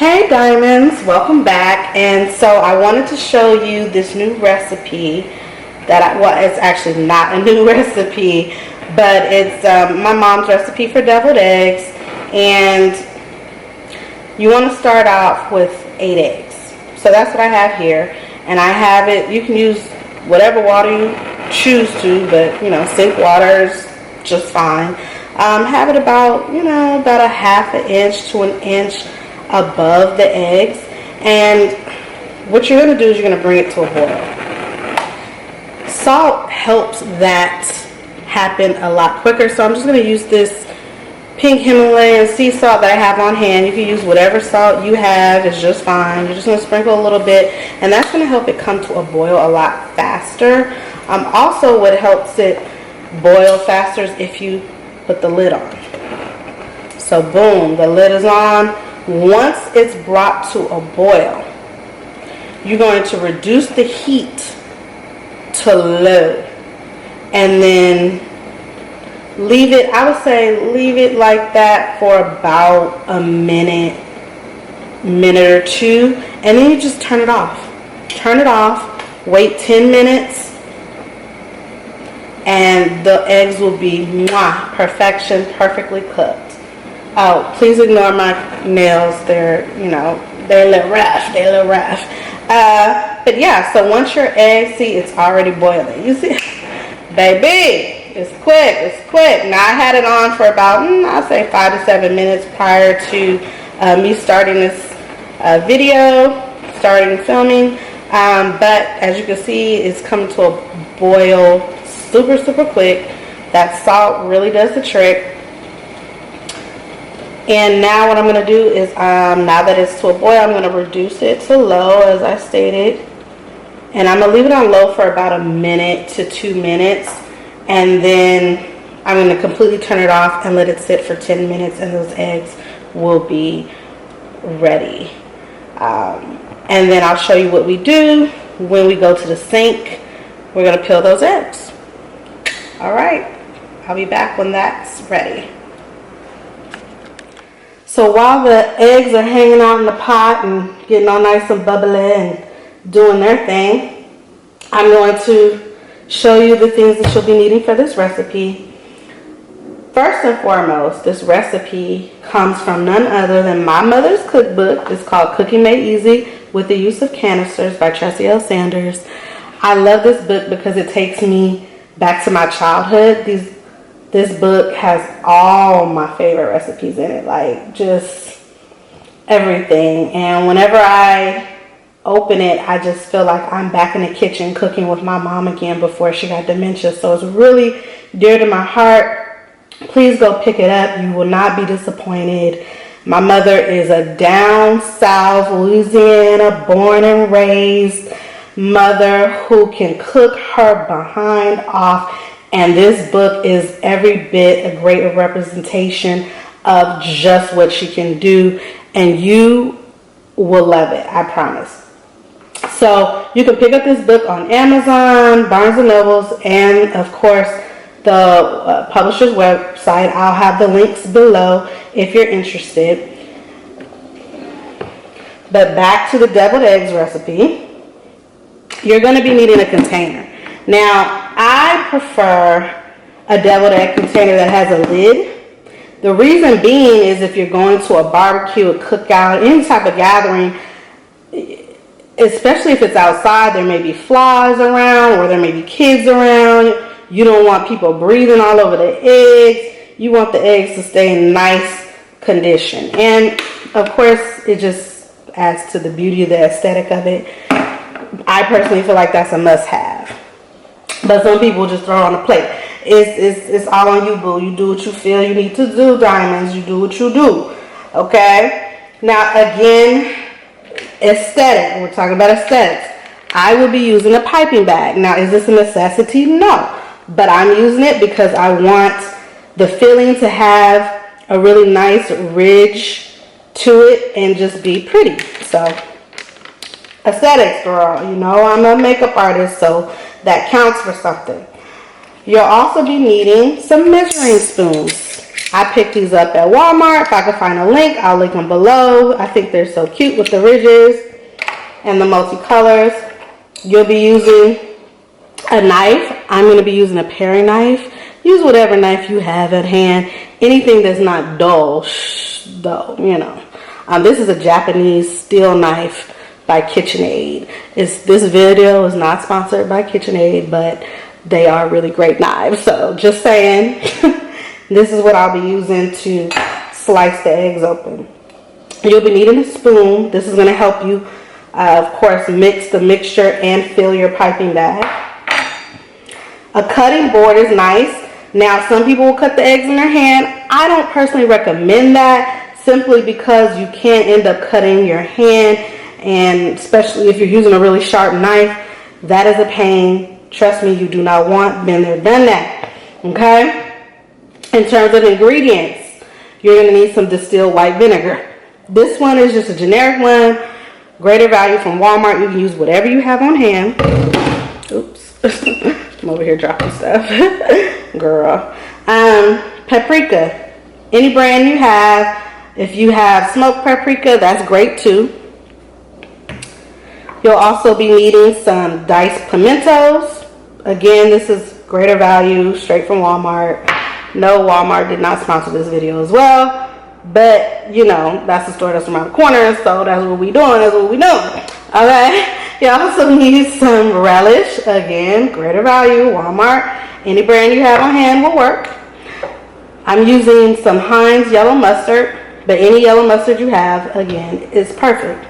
Hey Diamonds, welcome back. And so I wanted to show you this new recipe well, it's actually not a new recipe, but it's my mom's recipe for deviled eggs. And you want to start off with 8 eggs. So that's what I have here. And I have it, you can use whatever water you choose to, but sink water is just fine. Have it about, about a half an inch to an inch above the eggs, and what you're going to do is you're going to bring it to a boil. Salt helps that happen a lot quicker, so I'm just going to use this pink Himalayan sea salt that I have on hand. You can use whatever salt you have, it's just fine. You're just going to sprinkle a little bit, and that's going to help it come to a boil a lot faster. Also, what helps it boil faster is if you put the lid on. So boom, the lid is on. Once it's brought to a boil, you're going to reduce the heat to low, and then leave it, I would say leave it like that for about a minute or two, and then you just turn it off. Wait 10 minutes, and the eggs will be perfection, perfectly cooked. Oh, please ignore my nails. They're a little rough. But yeah, so once your eggs, see, it's already boiling. You see, baby, it's quick. Now I had it on for about, I'll say 5 to 7 minutes prior to me starting this starting filming. But as you can see, it's coming to a boil super quick. That salt really does the trick. And now what I'm going to do is, now that it's to a boil, I'm going to reduce it to low, as I stated. And I'm going to leave it on low for about a minute to 2 minutes. And then I'm going to completely turn it off and let it sit for 10 minutes, and those eggs will be ready. And then I'll show you what we do when we go to the sink. We're going to peel those eggs. All right. I'll be back when that's ready. So while the eggs are hanging out in the pot and getting all nice and bubbly and doing their thing, I'm going to show you the things that you'll be needing for this recipe. First and foremost, this recipe comes from none other than my mother's cookbook. It's called Cooking Made Easy with the Use of Canisters by Tressie L. Sanders. I love this book because it takes me back to my childhood. This book has all my favorite recipes in it, like just everything. And whenever I open it, I just feel like I'm back in the kitchen cooking with my mom again before she got dementia. So it's really dear to my heart. Please go pick it up. You will not be disappointed. My mother is a down south Louisiana born and raised mother who can cook her behind off. And this book is every bit a great representation of just what she can do. And you will love it, I promise. So you can pick up this book on Amazon, Barnes & Nobles, and of course the publisher's website. I'll have the links below if you're interested. But back to the deviled eggs recipe. You're going to be needing a container. Now, I prefer a deviled egg container that has a lid. The reason being is if you're going to a barbecue, a cookout, any type of gathering, especially if it's outside, there may be flies around or there may be kids around. You don't want people breathing all over the eggs. You want the eggs to stay in nice condition. And of course, it just adds to the beauty, the aesthetic of it. I personally feel like that's a must-have. But some people just throw it on a plate. It's all on you, boo. You do what you feel you need to do, Diamonds. You do what you do. Okay? Now, again, aesthetic. We're talking about aesthetics. I will be using a piping bag. Now, is this a necessity? No. But I'm using it because I want the filling to have a really nice ridge to it and just be pretty. So, aesthetics, girl. I'm a makeup artist, so that counts for something. You'll also be needing some measuring spoons. I picked these up at Walmart. If I can find a link, I'll link them below. I think they're so cute with the ridges and the multicolors. You'll be using a knife. I'm going to be using a paring knife. Use whatever knife you have at hand. Anything that's not dull, though, you know. This is a Japanese steel knife by KitchenAid. This video is not sponsored by KitchenAid, but they are really great knives. So just saying, this is what I'll be using to slice the eggs open. You'll be needing a spoon. This is going to help you, of course, mix the mixture and fill your piping bag. A cutting board is nice. Now, some people will cut the eggs in their hand. I don't personally recommend that, simply because you can end up cutting your hand, and especially if you're using a really sharp knife, that is a pain. Trust me, you do not want. Been there, done that. Okay? In terms of ingredients, you're going to need some distilled white vinegar. This one is just a generic one. Greater value from Walmart. You can use whatever you have on hand. Oops. I'm over here dropping stuff. Girl. Paprika. Any brand you have. If you have smoked paprika, that's great too. You'll also be needing some diced pimentos. Again, this is greater value, straight from Walmart. No, Walmart did not sponsor this video as well. But, you know, that's the store that's around the corner, so that's what we doing, that's what we doing. Okay? You also need some relish. Again, greater value, Walmart. Any brand you have on hand will work. I'm using some Heinz yellow mustard, but any yellow mustard you have, again, is perfect.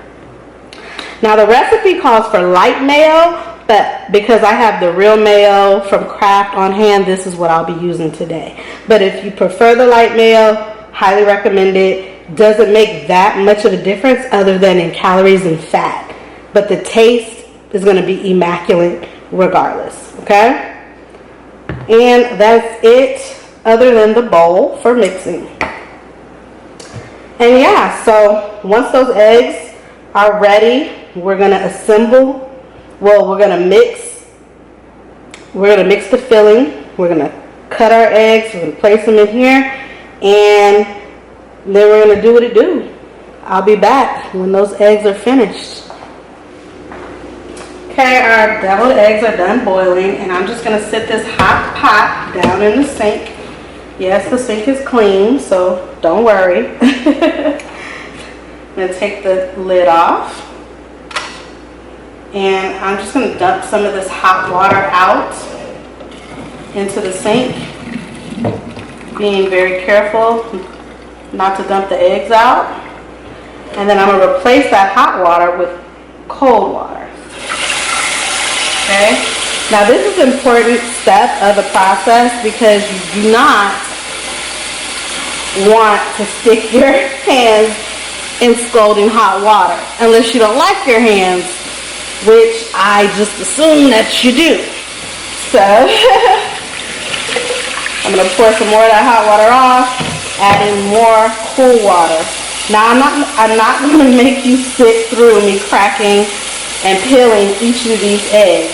Now, the recipe calls for light mayo, but because I have the real mayo from Kraft on hand, this is what I'll be using today. But if you prefer the light mayo, highly recommend it. Doesn't make that much of a difference other than in calories and fat. But the taste is going to be immaculate regardless, okay? And that's it, other than the bowl for mixing. And yeah, so once those eggs are ready, we're going to assemble. Well, we're going to mix the filling. We're going to cut our eggs. We're going to place them in here. And then we're going to do what it do. I'll be back when those eggs are finished. Okay, our deviled eggs are done boiling, and I'm just going to sit this hot pot down in the sink. Yes, the sink is clean, so don't worry. I'm going to take the lid off, and I'm just going to dump some of this hot water out into the sink, being very careful not to dump the eggs out. And then I'm going to replace that hot water with cold water. Okay, now this is an important step of the process because you do not want to stick your hands in scalding hot water unless you don't like your hands, which I just assume that you do. So I'm going to pour some more of that hot water off, adding more cool water. Now I'm not going to make you sit through me cracking and peeling each of these eggs,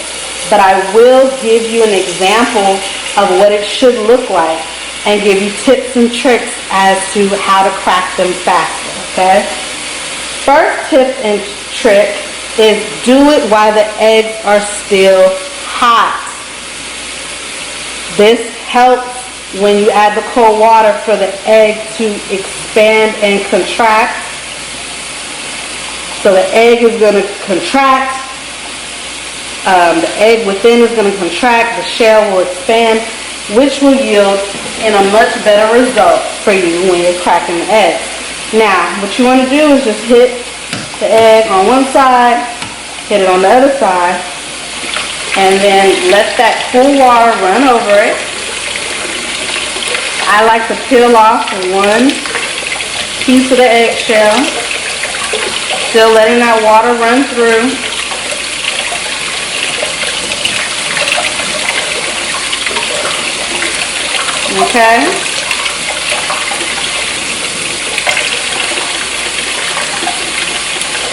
but I will give you an example of what it should look like and give you tips and tricks as to how to crack them faster, okay? First tip and trick is do it while the eggs are still hot. This helps when you add the cold water for the egg to expand and contract. So the egg is going to contract, the egg within is going to contract, the shell will expand, which will yield in a much better result for you when you're cracking the eggs. Now, what you want to do is just hit the egg on one side, hit it on the other side, and then let that cool water run over it. I like to peel off one piece of the eggshell. Still letting that water run through. Okay.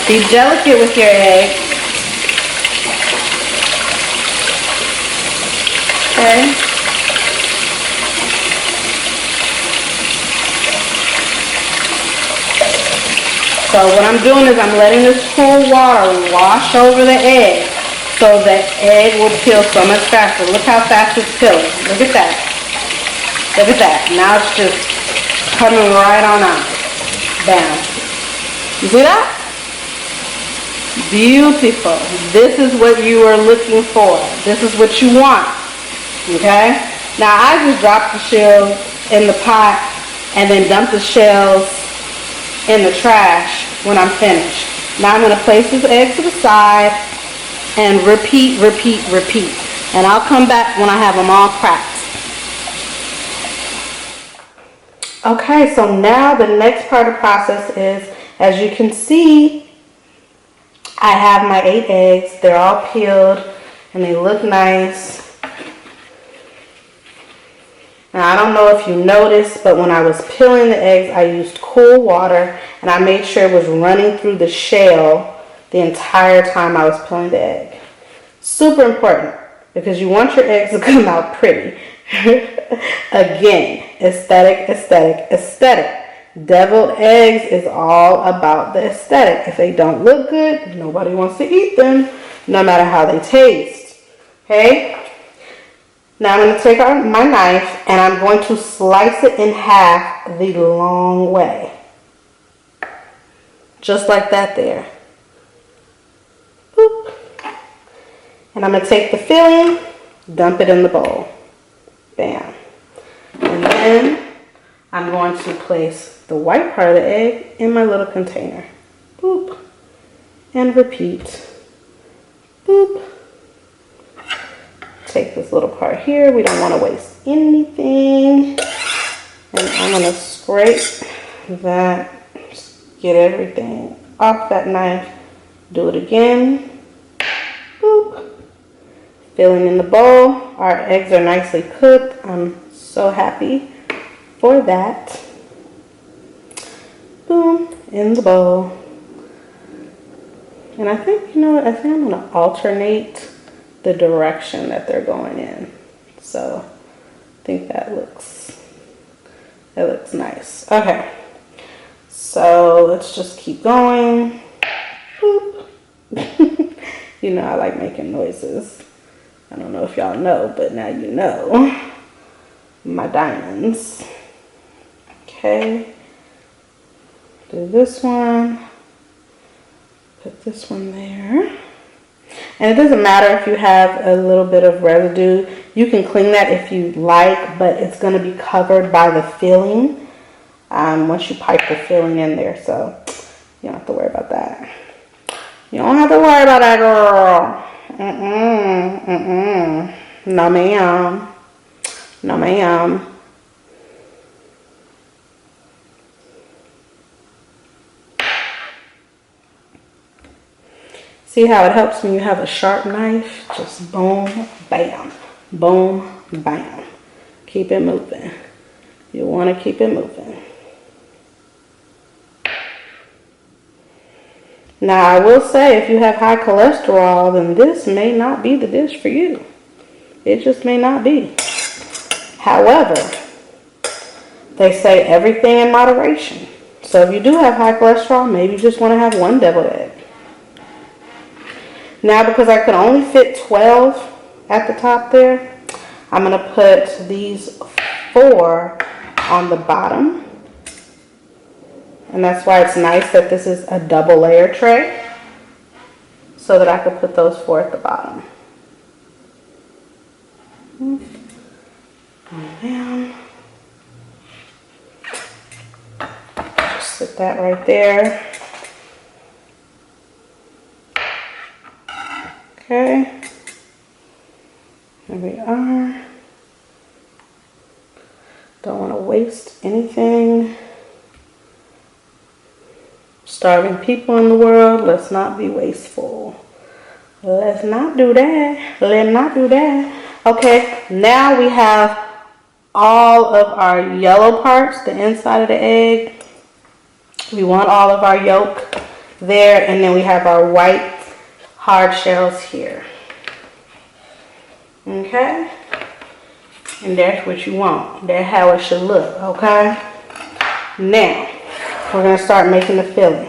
Be delicate with your egg. Okay. So what I'm doing is I'm letting this cool water wash over the egg so the egg will peel so much faster. Look how fast it's peeling. Look at that. Look at that. Now it's just coming right on out. Bam. You see that? Beautiful. This is what you are looking for. This is what you want. Okay? Now I just dropped the shells in the pot and then dump the shells in the trash when I'm finished. Now I'm going to place this egg to the side and repeat, repeat, repeat. And I'll come back when I have them all cracked. Okay, so now the next part of the process is, as you can see, I have my 8 eggs. They're all peeled and they look nice. Now, I don't know if you noticed, but when I was peeling the eggs, I used cool water and I made sure it was running through the shell the entire time I was peeling the egg. Super important because you want your eggs to come out pretty. Again, aesthetic, aesthetic, aesthetic. Deviled eggs is all about the aesthetic. If they don't look good, nobody wants to eat them, no matter how they taste. Okay? Now I'm going to take my knife and I'm going to slice it in half the long way. Just like that there. Boop. And I'm going to take the filling, dump it in the bowl. Bam. And then I'm going to place the white part of the egg in my little container. Boop. And repeat. Boop. Take this little part here. We don't want to waste anything. And I'm going to scrape that. Just get everything off that knife. Do it again. Boop. Filling in the bowl. Our eggs are nicely cooked. I'm so happy for that. Boom. In the bowl. And I think, you know what? I think I'm going to alternate the direction that they're going in. So I think that looks nice. Okay. So let's just keep going. Boop. You know I like making noises. I don't know if y'all know, but now you know. My diamonds. Okay. Do this one. Put this one there. And it doesn't matter if you have a little bit of residue. You can clean that if you like, but it's going to be covered by the filling once you pipe the filling in there. So you don't have to worry about that. You don't have to worry about that, girl. No, ma'am. No, ma'am. See how it helps when you have a sharp knife? Just boom, bam, boom, bam. Keep it moving. You want to keep it moving. Now, I will say, if you have high cholesterol, then this may not be the dish for you. It just may not be. However, they say everything in moderation. So if you do have high cholesterol, maybe you just want to have one deviled egg. Now, because I could only fit 12 at the top there, I'm going to put these 4 on the bottom. And that's why it's nice that this is a double layer tray, so that I could put those 4 at the bottom. And then just sit that right there. Okay, there we are. Don't want to waste anything. Starving people in the world, let's not be wasteful. Let's not do that. Let's not do that. Okay, now we have all of our yellow parts, the inside of the egg. We want all of our yolk there, and then we have our white hard shells here. Okay? And that's what you want. That's how it should look, okay? Now, we're going to start making the filling.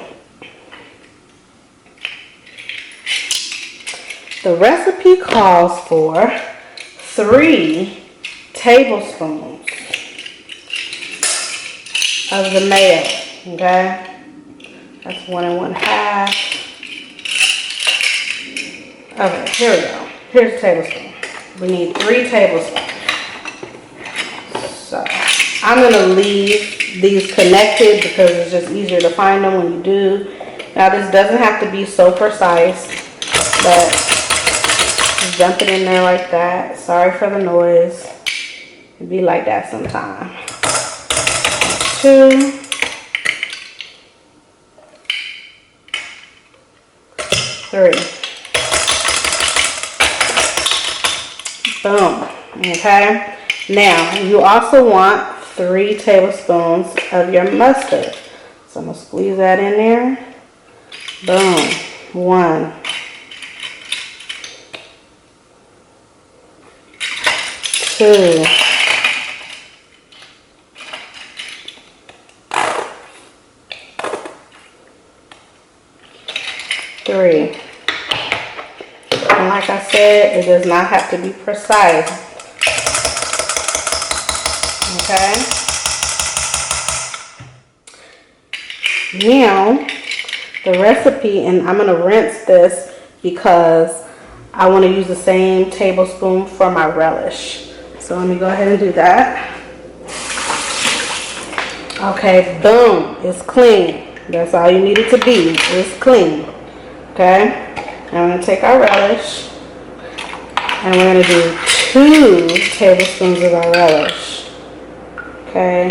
The recipe calls for 3 tablespoons of the mayo, okay? That's 1 1/2. Okay, here we go. Here's a tablespoon. We need 3 tablespoons. So I'm gonna leave these connected because it's just easier to find them when you do. Now this doesn't have to be so precise, but just dump it in there like that. Sorry for the noise. It'd be like that sometime. 2. 3. Boom. Okay. Now you also want 3 tablespoons of your mustard. So I'm gonna squeeze that in there. Boom. 1. 2. 3. And like I said, it does not have to be precise. Okay. Now, the recipe, and I'm going to rinse this because I want to use the same tablespoon for my relish. So let me go ahead and do that. Okay, boom, it's clean. That's all you need it to be, it's clean. Okay, now we're going to take our relish and we're going to do 2 tablespoons of our relish. Okay,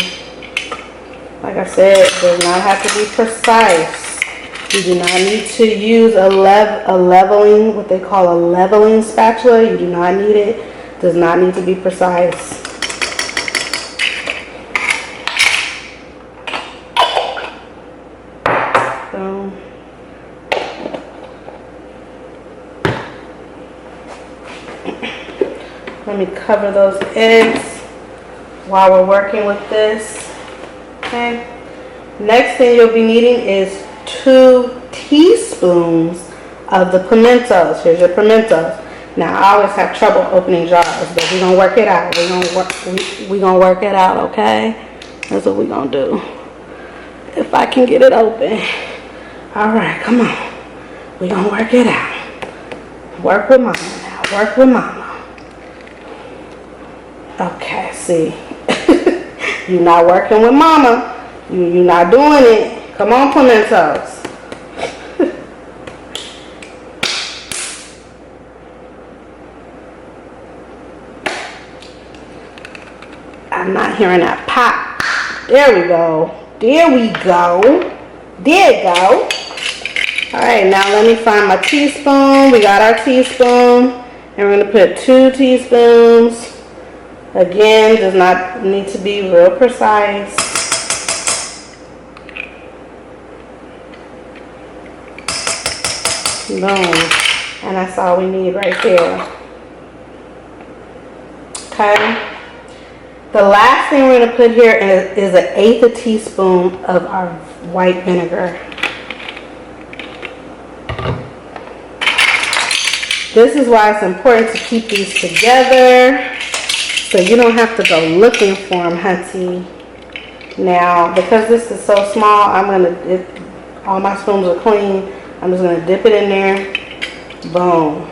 like I said, it does not have to be precise. You do not need to use a leveling, what they call a leveling spatula. You do not need it. It does not need to be precise. So, let me cover those eggs while we're working with this. Okay. Next thing you'll be needing is 2 teaspoons of the pimentos. Here's your pimentos. Now I always have trouble opening jars, but we're gonna work it out. We're gonna work it out, okay? That's what we're gonna do. If I can get it open. All right, come on. We're gonna work it out. Work with mama now. Work with mama. Okay, see. You're not working with mama. You're not doing it. Come on, pimentos. I'm not hearing that pop. There we go. There we go. There you go. All right, now let me find my teaspoon. We got our teaspoon. And we're going to put 2 teaspoons. Again, does not need to be real precise. Boom. And that's all we need right there. Okay. The last thing we're going to put here is 1/8 teaspoon of our white vinegar. This is why it's important to keep these together so you don't have to go looking for them, hunty. Now, because this is so small, all my spoons are clean. I'm just going to dip it in there. Boom.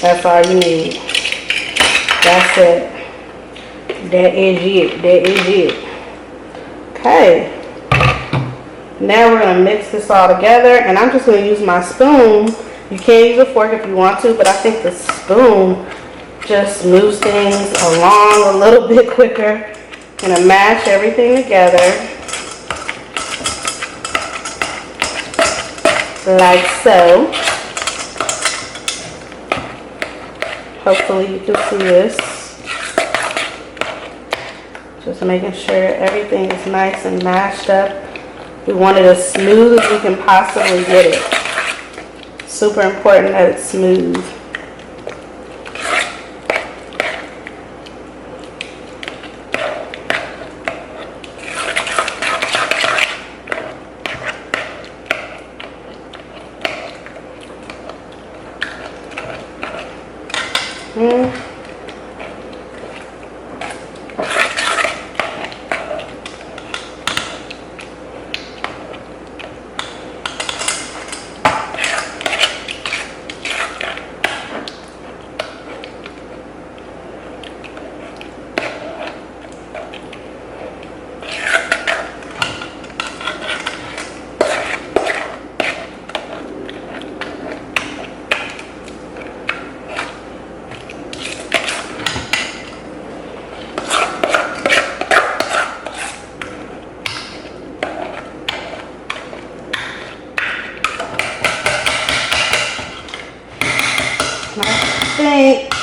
That's all you need. That's it. That is it. That is it. Okay. Now we're going to mix this all together. And I'm just going to use my spoon. You can use a fork if you want to, but I think the spoon just moves things along a little bit quicker. I'm going to mash everything together. Like so. Hopefully you can see this. Just making sure everything is nice and mashed up. We want it as smooth as we can possibly get it. Super important that it's smooth.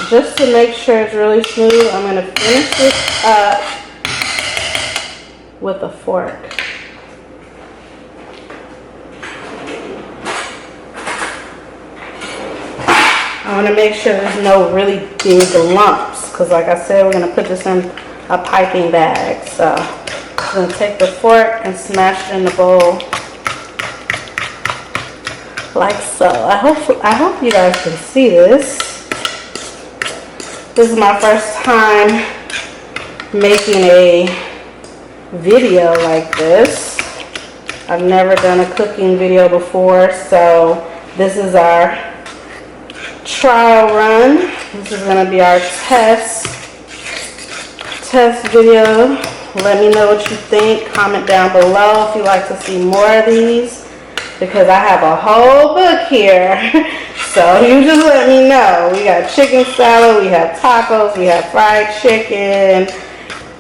Just to make sure it's really smooth, I'm going to finish this up with a fork. I want to make sure there's no really big lumps, because like I said, we're going to put this in a piping bag. So I'm going to take the fork and smash it in the bowl like so. I hope you guys can see this. This is my first time making a video like this. I've never done a cooking video before, so this is our trial run. This is going to be our test video. Let me know what you think. Comment down below if you'd like to see more of these, because I have a whole book here. So you just let me know. We got chicken salad, we have tacos, we have fried chicken.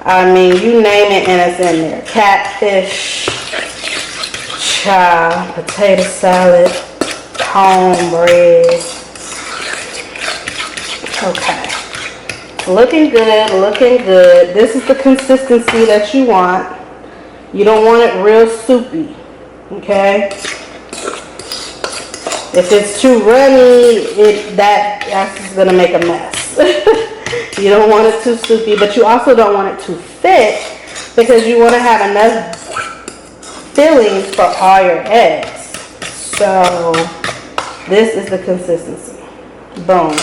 I mean, you name it and it's in there. Catfish, potato salad, cornbread. Okay. Looking good, looking good. This is the consistency that you want. You don't want it real soupy, okay? If it's too runny, that's just gonna make a mess. You don't want it too soupy, but you also don't want it too thick, because you want to have enough fillings for all your eggs. So this is the consistency. Boom.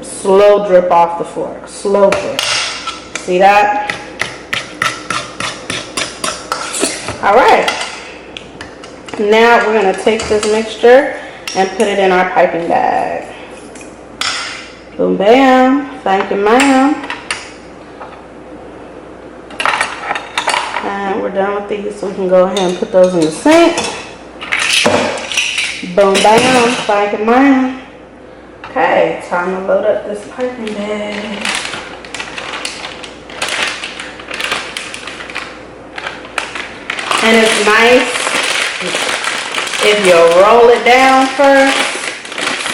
Slow drip off the fork. Slow drip. See that? All right. Now we're going to take this mixture and put it in our piping bag. Boom, bam. Thank you, ma'am. And we're done with these, so we can go ahead and put those in the sink. Boom, bam. Thank you, ma'am. Okay, time to load up this piping bag. And it's nice if you roll it down first,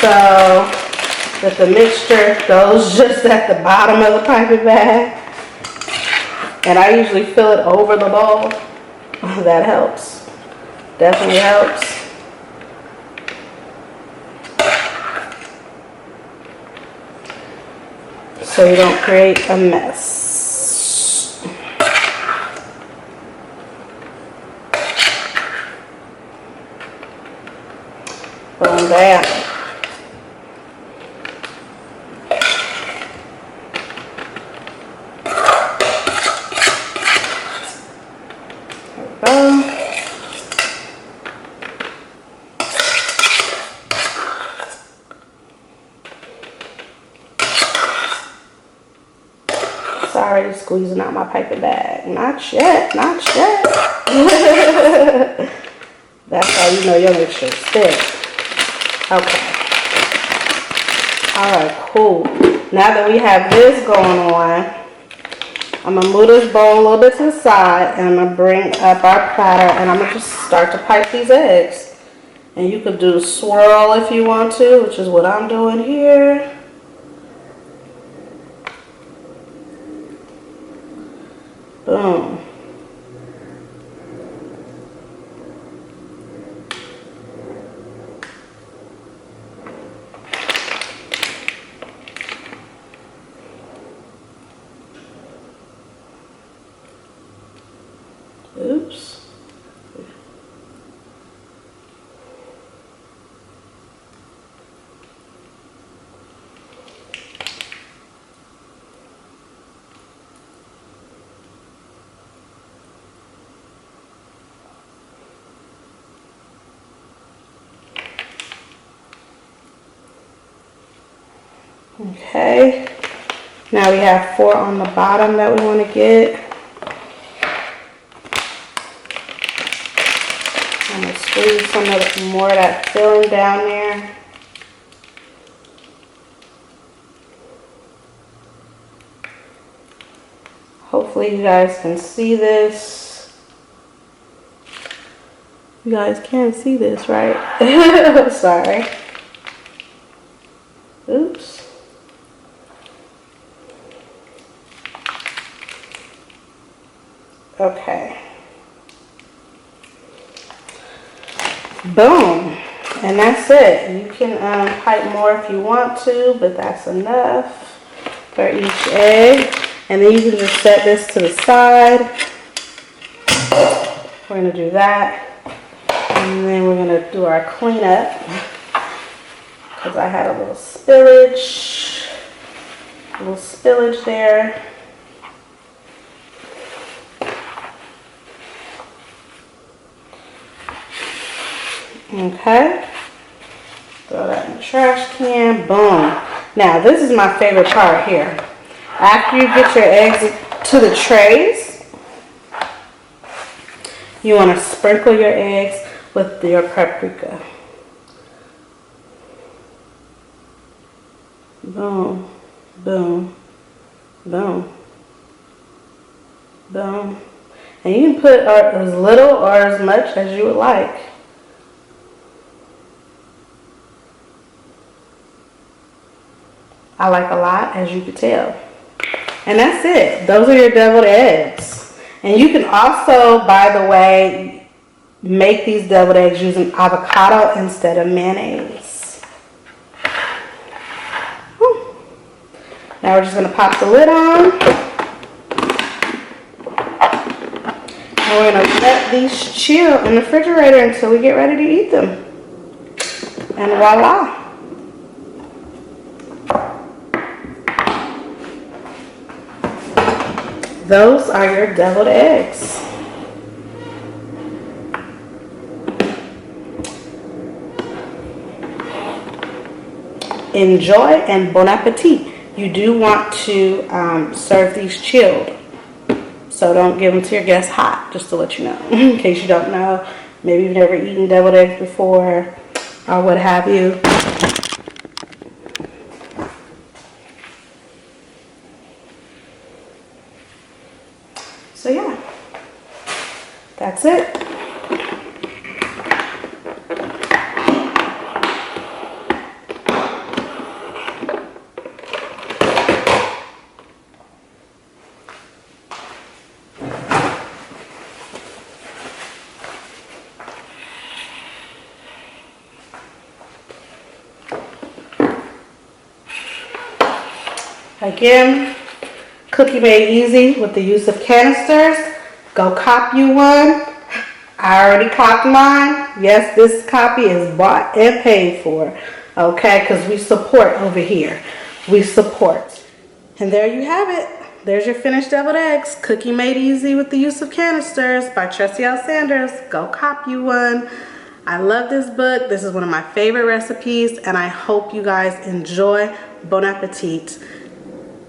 so that the mixture goes just at the bottom of the piping bag. And I usually fill it over the bowl. That helps. Definitely helps. So you don't create a mess. Boom, bam. There we go. Sorry, squeezing out my piping bag. Not yet, not yet. That's how you know your mixture is thick. Okay. Alright, cool. Now that we have this going on, I'm going to move this bowl a little bit to the side, and I'm going to bring up our platter, and I'm going to just start to pipe these eggs. And you could do swirl if you want to, which is what I'm doing here. Boom. Oops. Okay. Now we have 4 on the bottom that we want to get. I'm going to squeeze some more of that filling down there. Hopefully you guys can see this. You guys can't see this, right? Sorry. Oops. Okay. Boom. And that's it. You can pipe more if you want to, but that's enough for each egg. And then you can just set this to the side. We're going to do that. And then we're going to do our cleanup. Because I had a little spillage. A little spillage there. Okay, throw that in the trash can, boom. Now this is my favorite part here. After you get your eggs to the trays, you want to sprinkle your eggs with your paprika. Boom, boom, boom, boom. And you can put as little or as much as you would like. I like a lot, as you can tell. And that's it. Those are your deviled eggs. And you can also, by the way, make these deviled eggs using avocado instead of mayonnaise. Whew. Now we're just going to pop the lid on. And we're going to let these chill in the refrigerator until we get ready to eat them. And voila. Those are your deviled eggs. Enjoy and bon appetit. You do want to serve these chilled. So don't give them to your guests hot, just to let you know. In case you don't know, maybe you've never eaten deviled eggs before or what have you. So yeah, that's it. Again, cookie made easy with the use of canisters. Go cop you one. I already copped mine. Yes, this copy is bought and paid for. Okay, because we support over here. We support. And there you have it. There's your finished deviled eggs. Cookie made easy with the use of canisters by Trusty L. Sanders. Go cop you one. I love this book. This is one of my favorite recipes, and I hope you guys enjoy. Bon appetit.